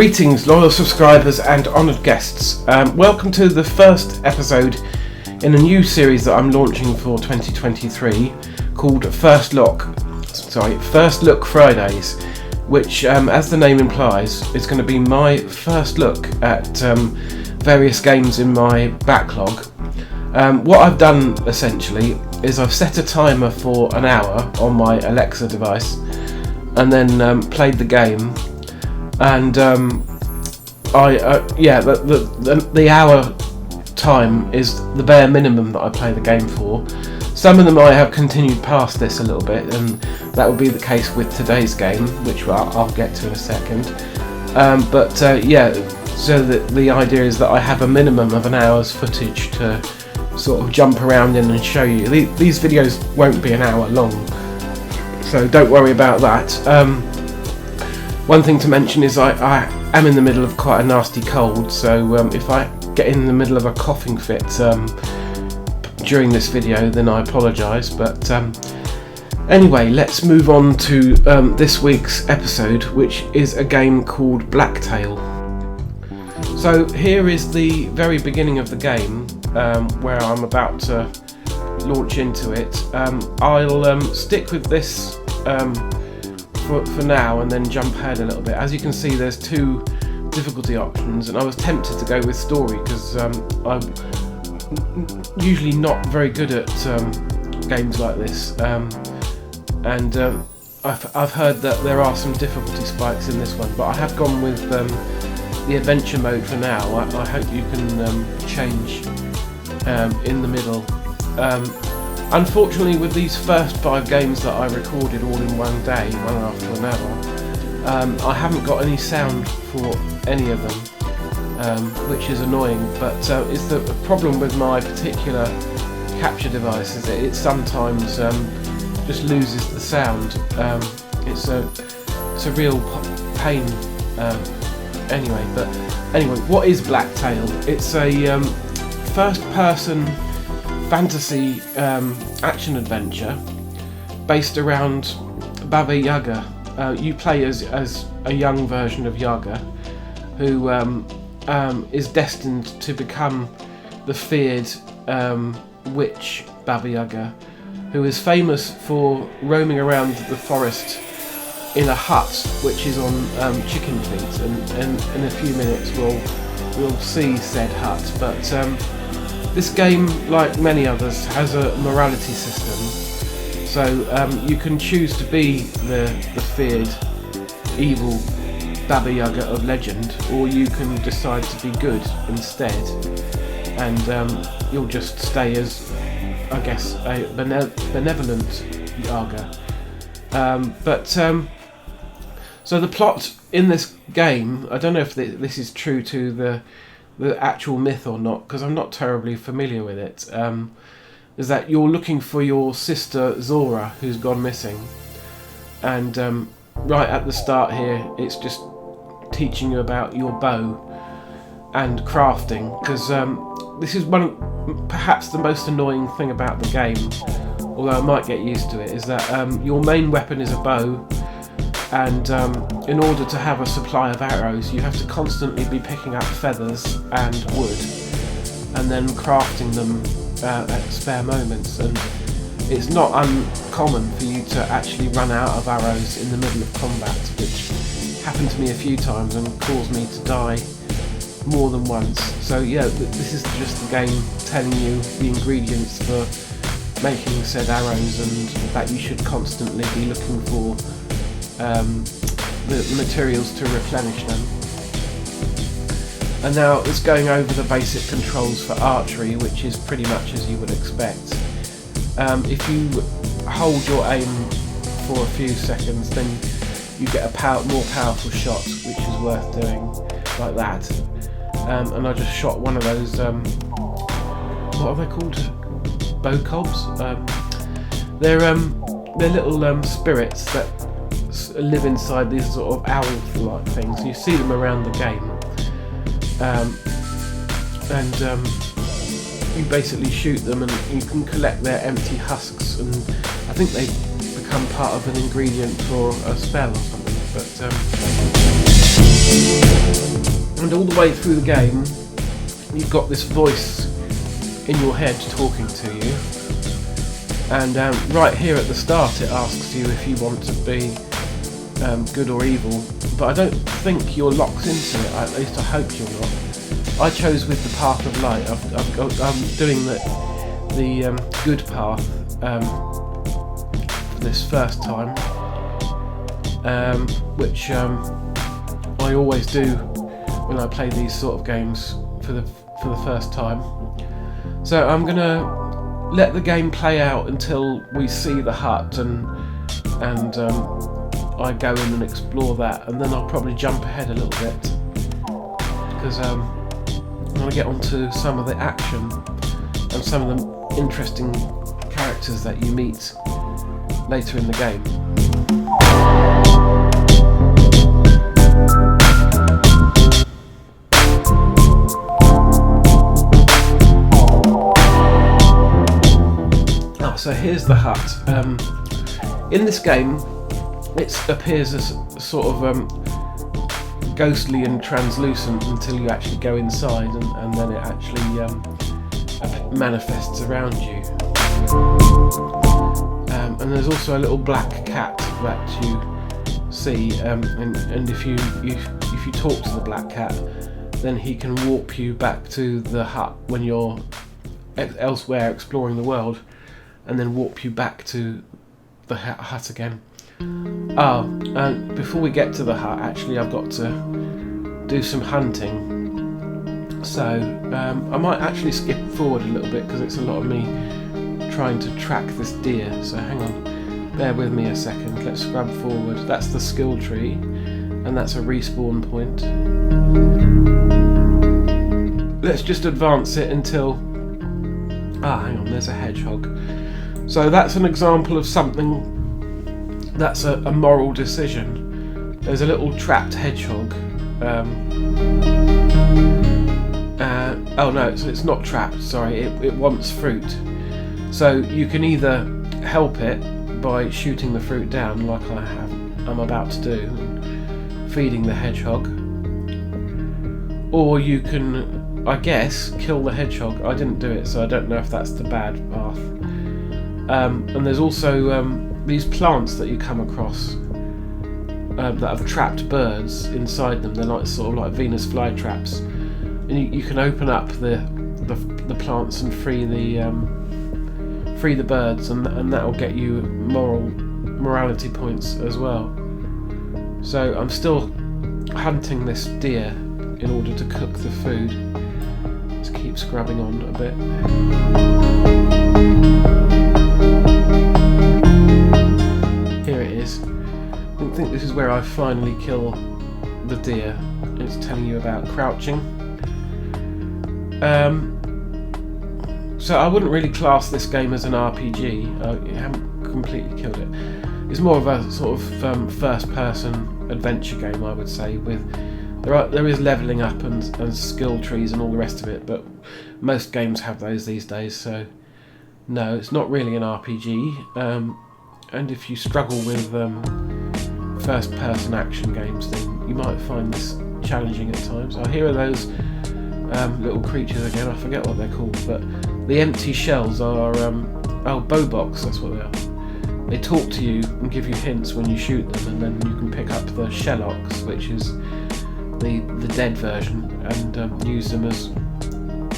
Greetings, loyal subscribers and honoured guests. Welcome to the first episode in a new series that I'm launching for 2023 called First Look Fridays, which, as the name implies, is going to be my first look at various games in my backlog. What I've done essentially is I've set a timer for an hour on my Alexa device and then played the game. And the hour time is the bare minimum that I play the game for. Some of them I have continued past this a little bit, and that will be the case with today's game, which I'll get to in a second. So the idea is that I have a minimum of an hour's footage to sort of jump around in and show you. These videos won't be an hour long, so don't worry about that. One thing to mention is I am in the middle of quite a nasty cold, so if I get in the middle of a coughing fit during this video, then I apologise. But anyway, let's move on to this week's episode, which is a game called Blacktail. So here is the very beginning of the game, where I'm about to launch into it. I'll stick with this for now and then jump ahead a little bit. As you can see, there's two difficulty options, and I was tempted to go with story because I'm usually not very good at games like this, and I've heard that there are some difficulty spikes in this one, but I have gone with the adventure mode for now. I hope you can change in the middle. Unfortunately, with these first 5 games that I recorded all in one day, one after another, I haven't got any sound for any of them, which is annoying. But it's the problem with my particular capture device is that it sometimes just loses the sound. It's a real pain. Anyway, what is Blacktail? It's a first-person fantasy action adventure based around Baba Yaga. You play as a young version of Yaga who is destined to become the feared witch Baba Yaga, who is famous for roaming around the forest in a hut which is on chicken feet, and in a few minutes we'll see said hut. But this game, like many others, has a morality system, so you can choose to be the feared evil Baba Yaga of legend, or you can decide to be good instead, and you'll just stay as, I guess, a benevolent Yaga. So the plot in this game, I don't know if this is true to the actual myth or not, because I'm not terribly familiar with it, is that you're looking for your sister Zora, who's gone missing, and right at the start here it's just teaching you about your bow and crafting, because this is perhaps the most annoying thing about the game, although I might get used to it, is that your main weapon is a bow, and in order to have a supply of arrows you have to constantly be picking up feathers and wood and then crafting them at spare moments, and it's not uncommon for you to actually run out of arrows in the middle of combat, which happened to me a few times and caused me to die more than once. So yeah, this is just the game telling you the ingredients for making said arrows, and that you should constantly be looking for the materials to replenish them. And now it's going over the basic controls for archery, which is pretty much as you would expect. If you hold your aim for a few seconds, then you get a more powerful shot, which is worth doing, like that. And I just shot one of those, what are they called? Bow cobs? They're little spirits that live inside these sort of owl-like things. You see them around the game, and you basically shoot them, and you can collect their empty husks, and I think they become part of an ingredient for a spell or something. But And all the way through the game, you've got this voice in your head talking to you. And right here at the start, it asks you if you want to be good or evil. But I don't think you're locked into it. At least I hope you're not. I chose with the path of light. I'm doing the good path for this first time, which I always do when I play these sort of games for the first time. So I'm gonna let the game play out until we see the hut and I go in and explore that, and then I'll probably jump ahead a little bit because I want to get onto some of the action and some of the interesting characters that you meet later in the game. So here's the hut. In this game, it appears as sort of ghostly and translucent until you actually go inside, and then it actually manifests around you. And there's also a little black cat that you see, and if you talk to the black cat, then he can warp you back to the hut when you're elsewhere exploring the world, and then warp you back to the hut again. And before we get to the hut, actually I've got to do some hunting. So I might actually skip forward a little bit because it's a lot of me trying to track this deer. So hang on, bear with me a second. Let's scrub forward. That's the skill tree, and that's a respawn point. Let's just advance it until... hang on, there's a hedgehog. So that's an example of something that's a moral decision. There's a little trapped hedgehog. Oh no, so it's not trapped, sorry, it wants fruit. So you can either help it by shooting the fruit down like I'm about to do, feeding the hedgehog, or you can, I guess, kill the hedgehog. I didn't do it, so I don't know if that's the bad path. And there's also these plants that you come across that have trapped birds inside them. They're like sort of like Venus flytraps, and you can open up the plants and free the birds, and that will get you morality points as well. So I'm still hunting this deer in order to cook the food. Let's keep scrubbing on a bit. Here it is. I think this is where I finally kill the deer. It's telling you about crouching. So I wouldn't really class this game as an RPG. You haven't completely killed it. It's more of a sort of first-person adventure game, I would say. There is levelling up and skill trees and all the rest of it, but most games have those these days. So no, it's not really an RPG. And if you struggle with first-person action games, then you might find this challenging at times. Here are those little creatures again. I forget what they're called, but the empty shells are bobox. That's what they are. They talk to you and give you hints when you shoot them, and then you can pick up the shellocks, which is the dead version, and use them as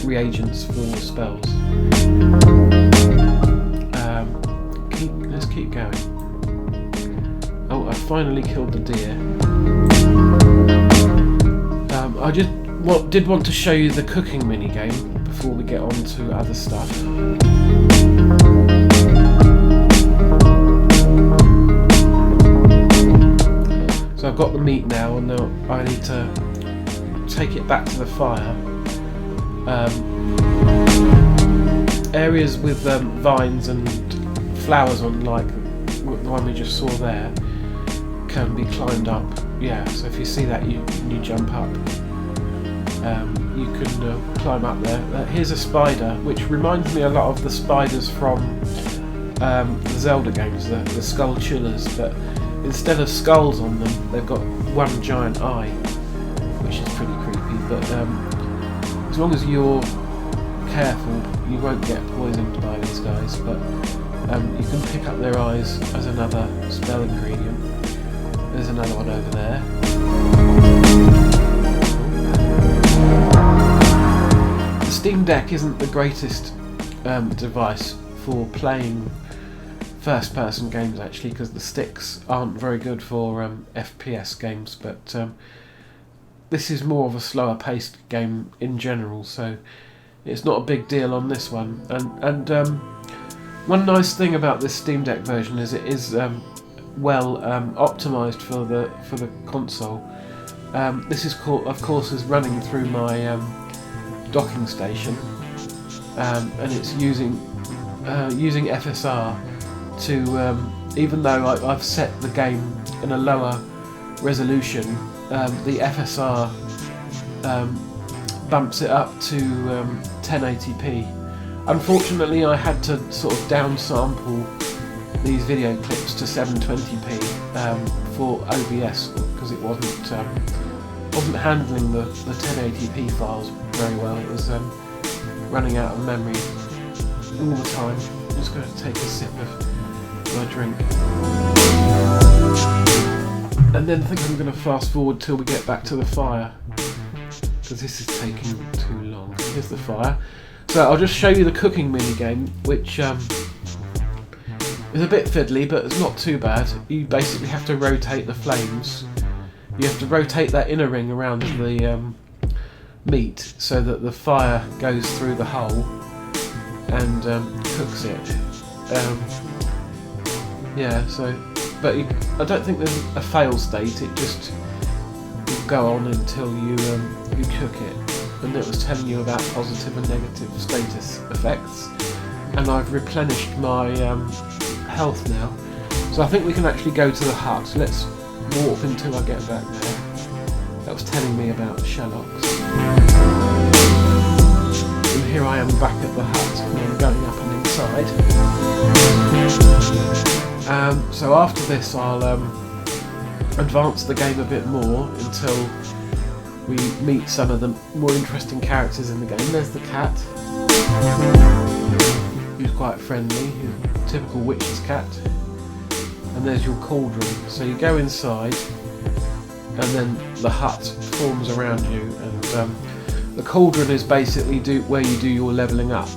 reagents for spells. Let's keep going. Oh, I finally killed the deer. I just did want to show you the cooking mini game before we get on to other stuff. So I've got the meat now, and now I need to take it back to the fire. Areas with vines and flowers on, like the one we just saw there, can be climbed up. Yeah, so if you see that, you jump up. You can climb up there. Here's a spider, which reminds me a lot of the spiders from the Zelda games, the Skulltulas, but instead of skulls on them, they've got one giant eye, which is pretty creepy. but as long as you're careful, you won't get poisoned by these guys. But you can pick up their eyes as another spell ingredient. There's another one over there. The Steam Deck isn't the greatest device for playing first-person games, actually, because the sticks aren't very good for FPS games, but this is more of a slower-paced game in general, so it's not a big deal on this one. And one nice thing about this Steam Deck version is it is well optimized for the console. This is of course is running through my docking station, and it's using FSR to even though I've set the game in a lower resolution, the FSR bumps it up to 1080p. Unfortunately, I had to sort of downsample these video clips to 720p for OBS because it wasn't handling the 1080p files very well. It was running out of memory all the time. I'm just going to take a sip of my drink, and then I think I'm going to fast forward till we get back to the fire, because this is taking too long. Here's the fire. So I'll just show you the cooking mini game, which is a bit fiddly, but it's not too bad. You basically have to rotate the flames. You have to rotate that inner ring around the meat so that the fire goes through the hole and cooks it. Yeah, so, but I don't think there's a fail state. It just will go on until you cook it. And it was telling you about positive and negative status effects. And I've replenished my health now. So I think we can actually go to the hut. Let's walk until I get back there. That was telling me about Sherlock's. And here I am back at the hut, and I'm going up and inside. So after this I'll advance the game a bit more until we meet some of the more interesting characters in the game. There's the cat, who's quite friendly, a typical witch's cat. And there's your cauldron. So you go inside, and then the hut forms around you, and the cauldron is basically where you do your levelling up.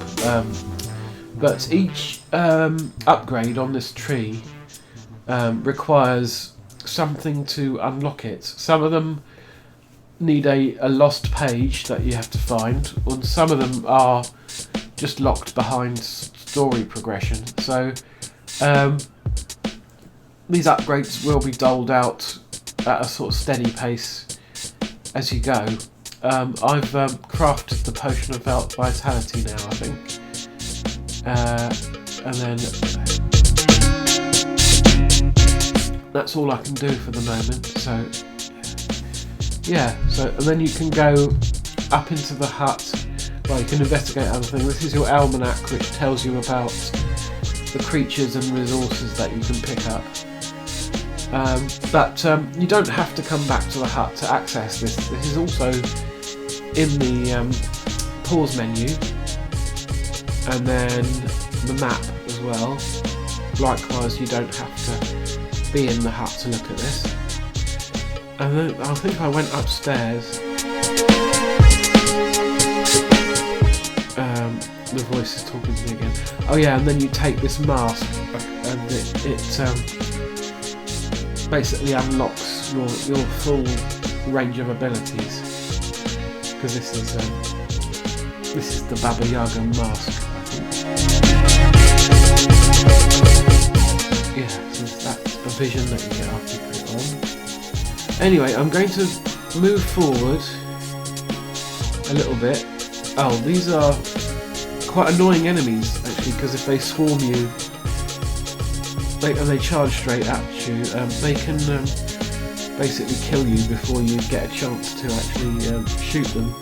But each upgrade on this tree requires something to unlock it. Some of them need a lost page that you have to find, and some of them are just locked behind story progression. So these upgrades will be doled out at a sort of steady pace as you go. I've crafted the potion of vitality now, I think, and then that's all I can do for the moment. So yeah, and then you can go up into the hut. Well, you can investigate other things. This is your almanac, which tells you about the creatures and resources that you can pick up. But you don't have to come back to the hut to access this. This is also in the pause menu, and then the map as well. Likewise, you don't have to be in the hut to look at this. And then I think I went upstairs. The voice is talking to me again. Oh yeah, and then you take this mask, and it basically unlocks your full range of abilities, because this is the Baba Yaga mask, I think. Yeah, so that's a vision that you get after you put it on. Anyway, I'm going to move forward a little bit. Oh, these are quite annoying enemies actually, because if they swarm you and they charge straight at you, they can basically kill you before you get a chance to actually shoot them.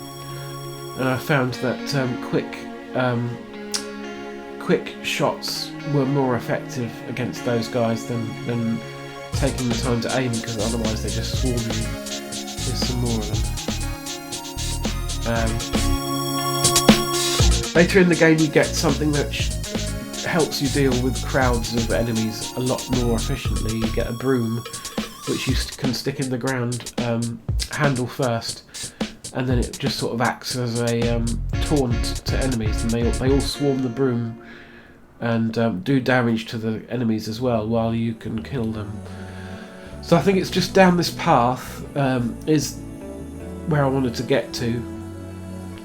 And I found that quick shots were more effective against those guys than taking the time to aim, because otherwise they just swarm you. There's some more of them. Later in the game you get something that helps you deal with crowds of enemies a lot more efficiently. You get a broom which you can stick in the ground, handle first, and then it just sort of acts as a taunt to enemies, and they all swarm the broom and do damage to the enemies as well while you can kill them. So I think it's just down this path is where I wanted to get to,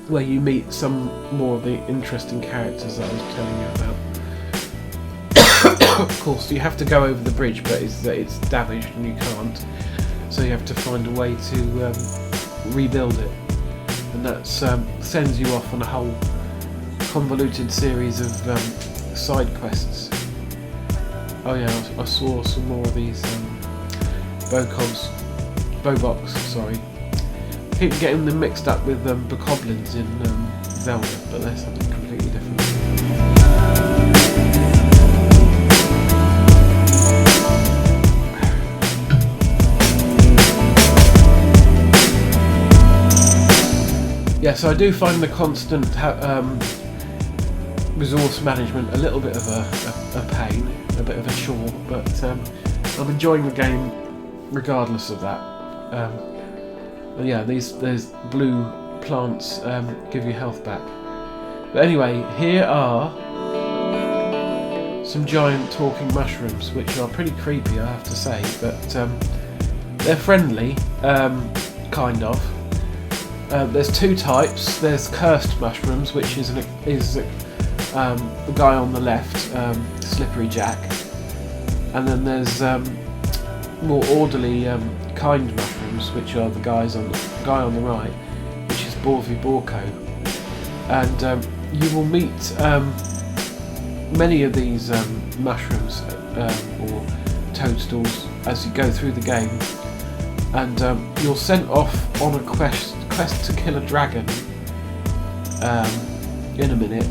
where you meet some more of the interesting characters that I was telling you about. Of course, you have to go over the bridge, but it's damaged and you can't, so you have to find a way to rebuild it, and that sends you off on a whole convoluted series of side quests. Oh yeah, I saw some more of these Boboks, sorry. I keep getting them mixed up with Bokoblins in Zelda, but they're something completely different. Yeah, so I do find the constant resource management a little bit of a pain, a bit of a chore, but I'm enjoying the game regardless of that. Yeah, these blue plants give you health back. But anyway, here are some giant talking mushrooms, which are pretty creepy, I have to say, but they're friendly, kind of. There's two types. There's cursed mushrooms, which is the guy on the left, Slippery Jack, and then there's more orderly kind mushrooms, which are the guy on the right, which is Borvi Borko, and you will meet many of these mushrooms or toadstools as you go through the game, and you're sent off on a quest to kill a dragon in a minute,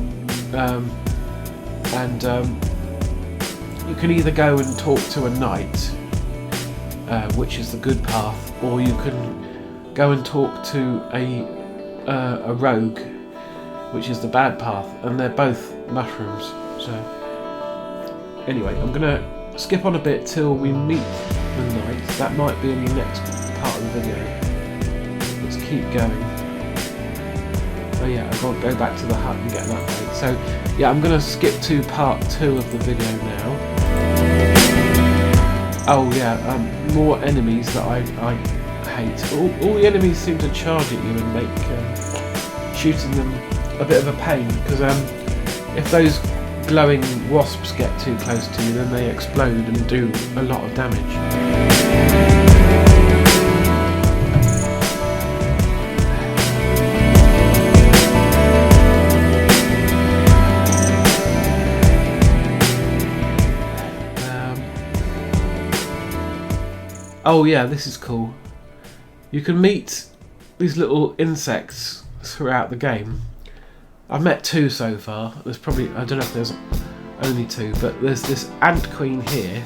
and you can either go and talk to a knight, which is the good path, or you can go and talk to a rogue, which is the bad path, and they're both mushrooms. So anyway, I'm gonna skip on a bit till we meet the knight. That might be in the next part of the video. Let's keep going. Oh yeah, I've got to go back to the hut and get an update. So yeah, I'm gonna skip to part 2 of the video now. Oh yeah, more enemies that I hate. All the enemies seem to charge at you and make shooting them a bit of a pain, because if those glowing wasps get too close to you, then they explode and do a lot of damage. Oh yeah, this is cool. You can meet these little insects throughout the game. I've met 2 so far. There's probably, I don't know if there's only 2, but there's this ant queen here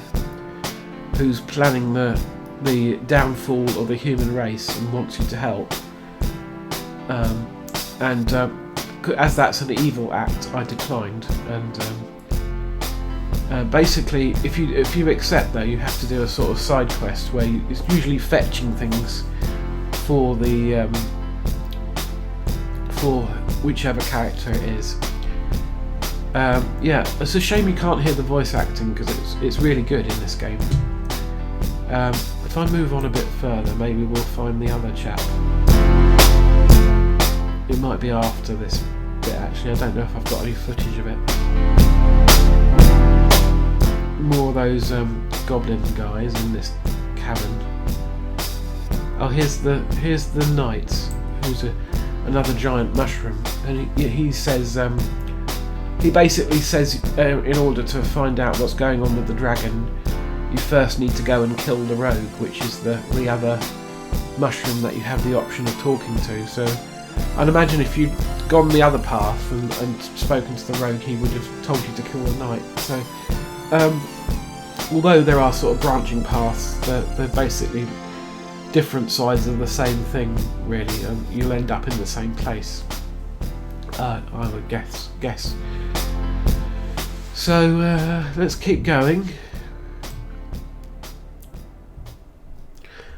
who's planning the downfall of the human race and wants you to help. As that's an evil act, I declined. And basically, if you accept, though, you have to do a sort of side quest where it's usually fetching things for the for whichever character it is. Yeah, it's a shame you can't hear the voice acting, because it's really good in this game. If I move on a bit further, maybe we'll find the other chap. It might be after this bit, actually. I don't know if I've got any footage of it. More of those goblin guys in this cabin. Oh, here's the knight, who's another giant mushroom, and he says he basically says in order to find out what's going on with the dragon, you first need to go and kill the rogue, which is the other mushroom that you have the option of talking to. So I'd imagine if you'd gone the other path and spoken to the rogue, he would have told you to kill the knight. So although there are sort of branching paths, they're basically different sides of the same thing, really, and you'll end up in the same place. I would guess. So let's keep going.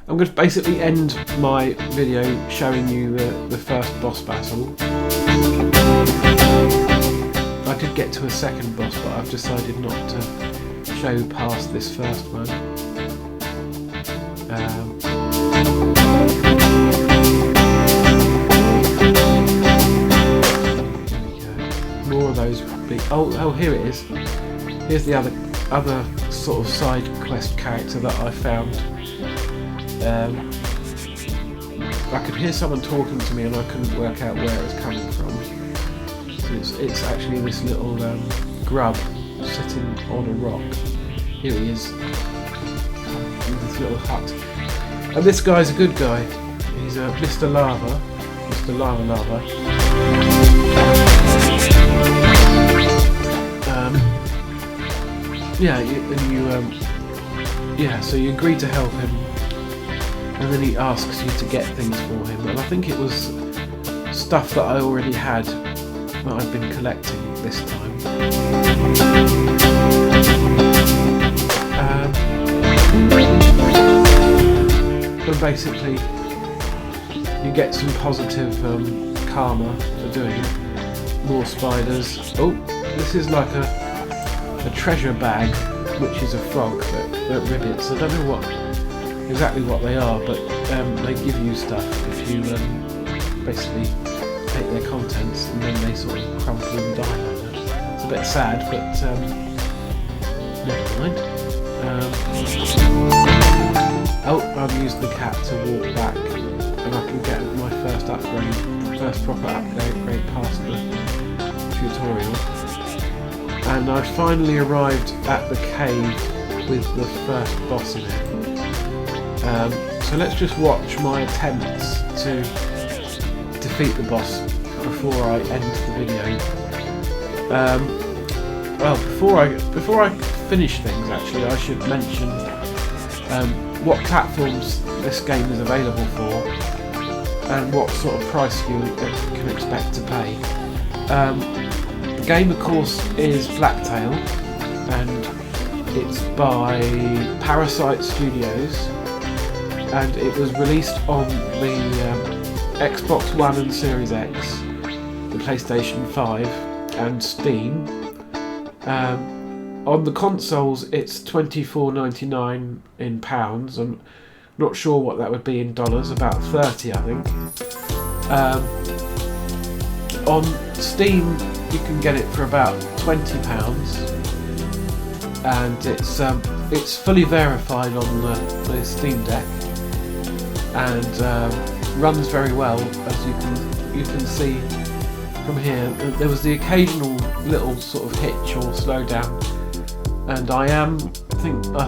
I'm going to basically end my video showing you the first boss battle. I could get to a second boss, but I've decided not to show past this first one. More of those big. Oh, here it is. Here's the other sort of side quest character that I found. I could hear someone talking to me, and I couldn't work out where it was coming from. It's actually this little grub sitting on a rock. Here he is, in this little hut. And this guy's a good guy. He's Mr. Lava. Mr. Lava. So you agree to help him, and then he asks you to get things for him. And I think it was stuff that I already had that I've been collecting this time. But basically, you get some positive karma for doing it. More spiders. Oh, this is like a treasure bag, which is a frog that ribbits. I don't know exactly what they are, but they give you stuff if you basically take their contents, and then they sort of crumple and die like that. It's a bit sad, but never mind. I've used the cat to walk back, and I can get my first proper upgrade past the tutorial. And I've finally arrived at the cave with the first boss in it. So let's just watch my attempts to defeat the boss before I end the video. Before I finish things, actually, I should mention what platforms this game is available for and what sort of price you can expect to pay. The game, of course, is Blacktail, and it's by ParaSight Studios, and it was released on the Xbox One and Series X, the PlayStation 5 and Steam. On the consoles it's $24.99 in pounds. I'm not sure what that would be in dollars, about 30 I think. On Steam you can get it for about £20, and it's fully verified on the Steam Deck, and runs very well, as you can see from here. There was the occasional little sort of hitch or slowdown, and I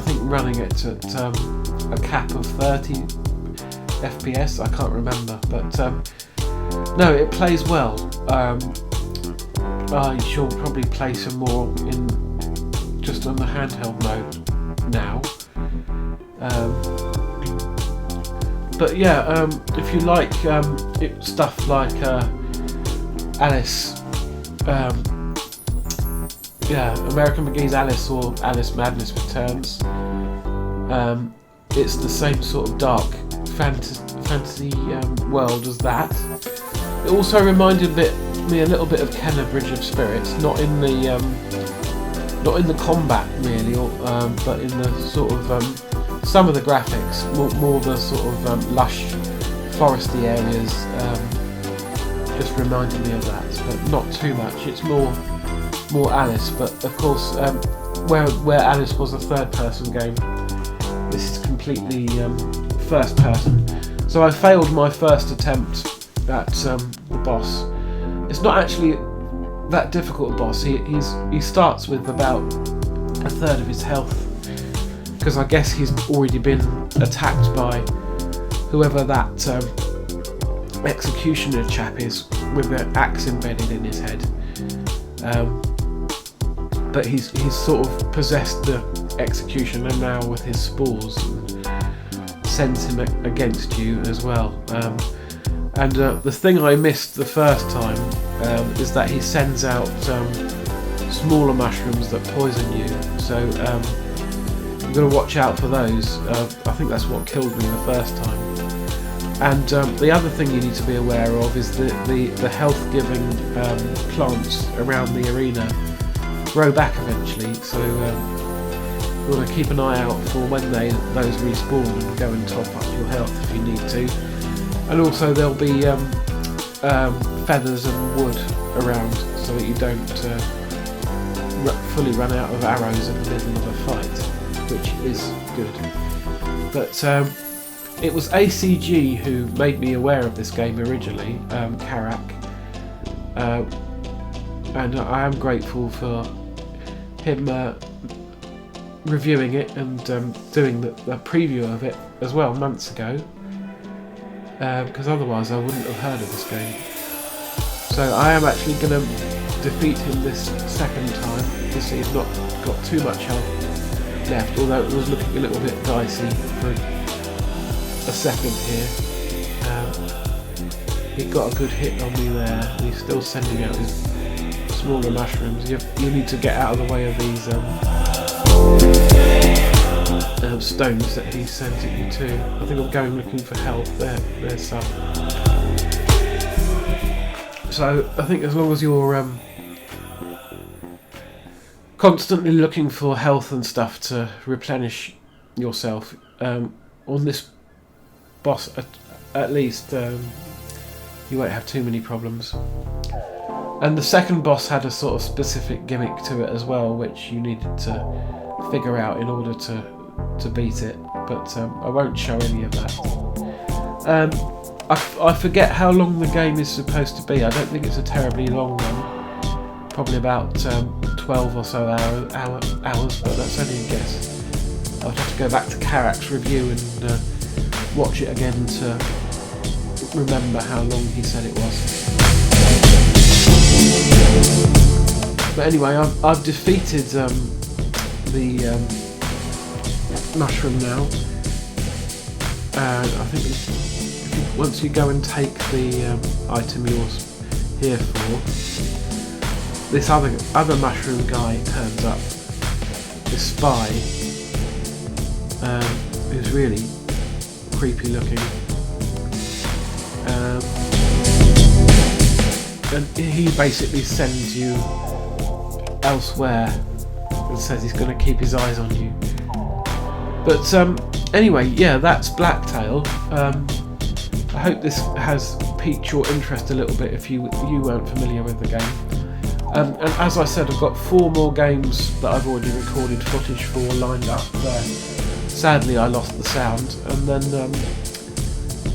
think running it at a cap of 30 FPS. I can't remember, but no, it plays well. I shall probably play some more just on the handheld mode now. But yeah, if you like stuff like Alice, American McGee's Alice or Alice Madness Returns, it's the same sort of dark fantasy world as that. It also reminded me a little bit of Kenna Bridge of Spirits, not in the combat really, but in the sort of some of the graphics, more the sort of lush foresty areas. Just reminded me of that, but not too much. It's more Alice, but of course, where Alice was a third-person game, this is completely first-person. So I failed my first attempt at the boss. It's not actually that difficult a boss. He starts with about a third of his health, because I guess he's already been attacked by whoever that executioner chap is with the axe embedded in his head. But he's sort of possessed the executioner now with his spores. sends him against you as well. And the thing I missed the first time is that he sends out smaller mushrooms that poison you, so I'm going to watch out for those. I think that's what killed me the first time. And the other thing you need to be aware of is the health-giving plants around the arena grow back eventually, so you want to keep an eye out for when those respawn and go and top up your health if you need to. And also there'll be feathers and wood around so that you don't fully run out of arrows in the middle of a fight, which is good. But it was ACG who made me aware of this game originally, Karak, and I am grateful for him reviewing it and doing the preview of it as well months ago, because otherwise I wouldn't have heard of this game. So I am actually going to defeat him this second time. You see he's not got too much health left, although it was looking a little bit dicey for a second here. He got a good hit on me there, and he's still sending out his smaller mushrooms. You need to get out of the way of these stones that he's sending you to. I think I'm going looking for health. There's some. So I think as long as you're constantly looking for health and stuff to replenish yourself, on this boss at least you won't have too many problems. And the second boss had a sort of specific gimmick to it as well, which you needed to figure out in order to beat it, but I won't show any of that. I forget how long the game is supposed to be. I don't think it's a terribly long one, probably about 12 or so hours, but that's only a guess. I'll have to go back to Karak's review and watch it again to remember how long he said it was. But anyway, I've defeated the mushroom now, and I think once you go and take the item you're here for, this other mushroom guy turns up, this spy, who's really creepy looking, and he basically sends you elsewhere and says he's going to keep his eyes on you. But anyway, yeah, that's Blacktail. I hope this has piqued your interest a little bit if you weren't familiar with the game. And as I said, I've got 4 more games that I've already recorded footage for lined up there. Sadly, I lost the sound, and then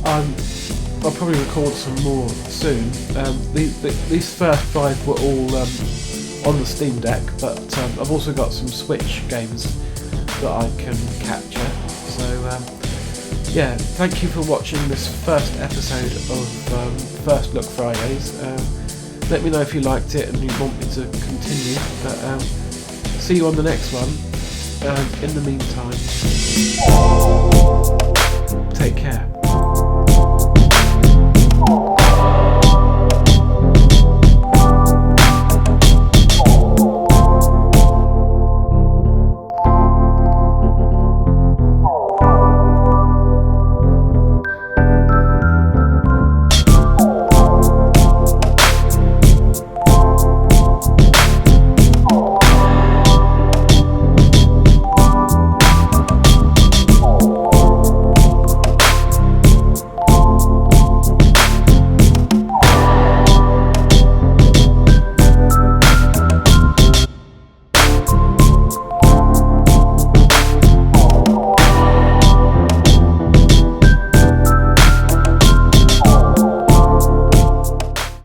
I'll probably record some more soon. These first 5 were all on the Steam Deck, but I've also got some Switch games that I can capture. So yeah, thank you for watching this first episode of First Look Fridays. Let me know if you liked it and you want me to continue, but see you on the next one. In the meantime, take care.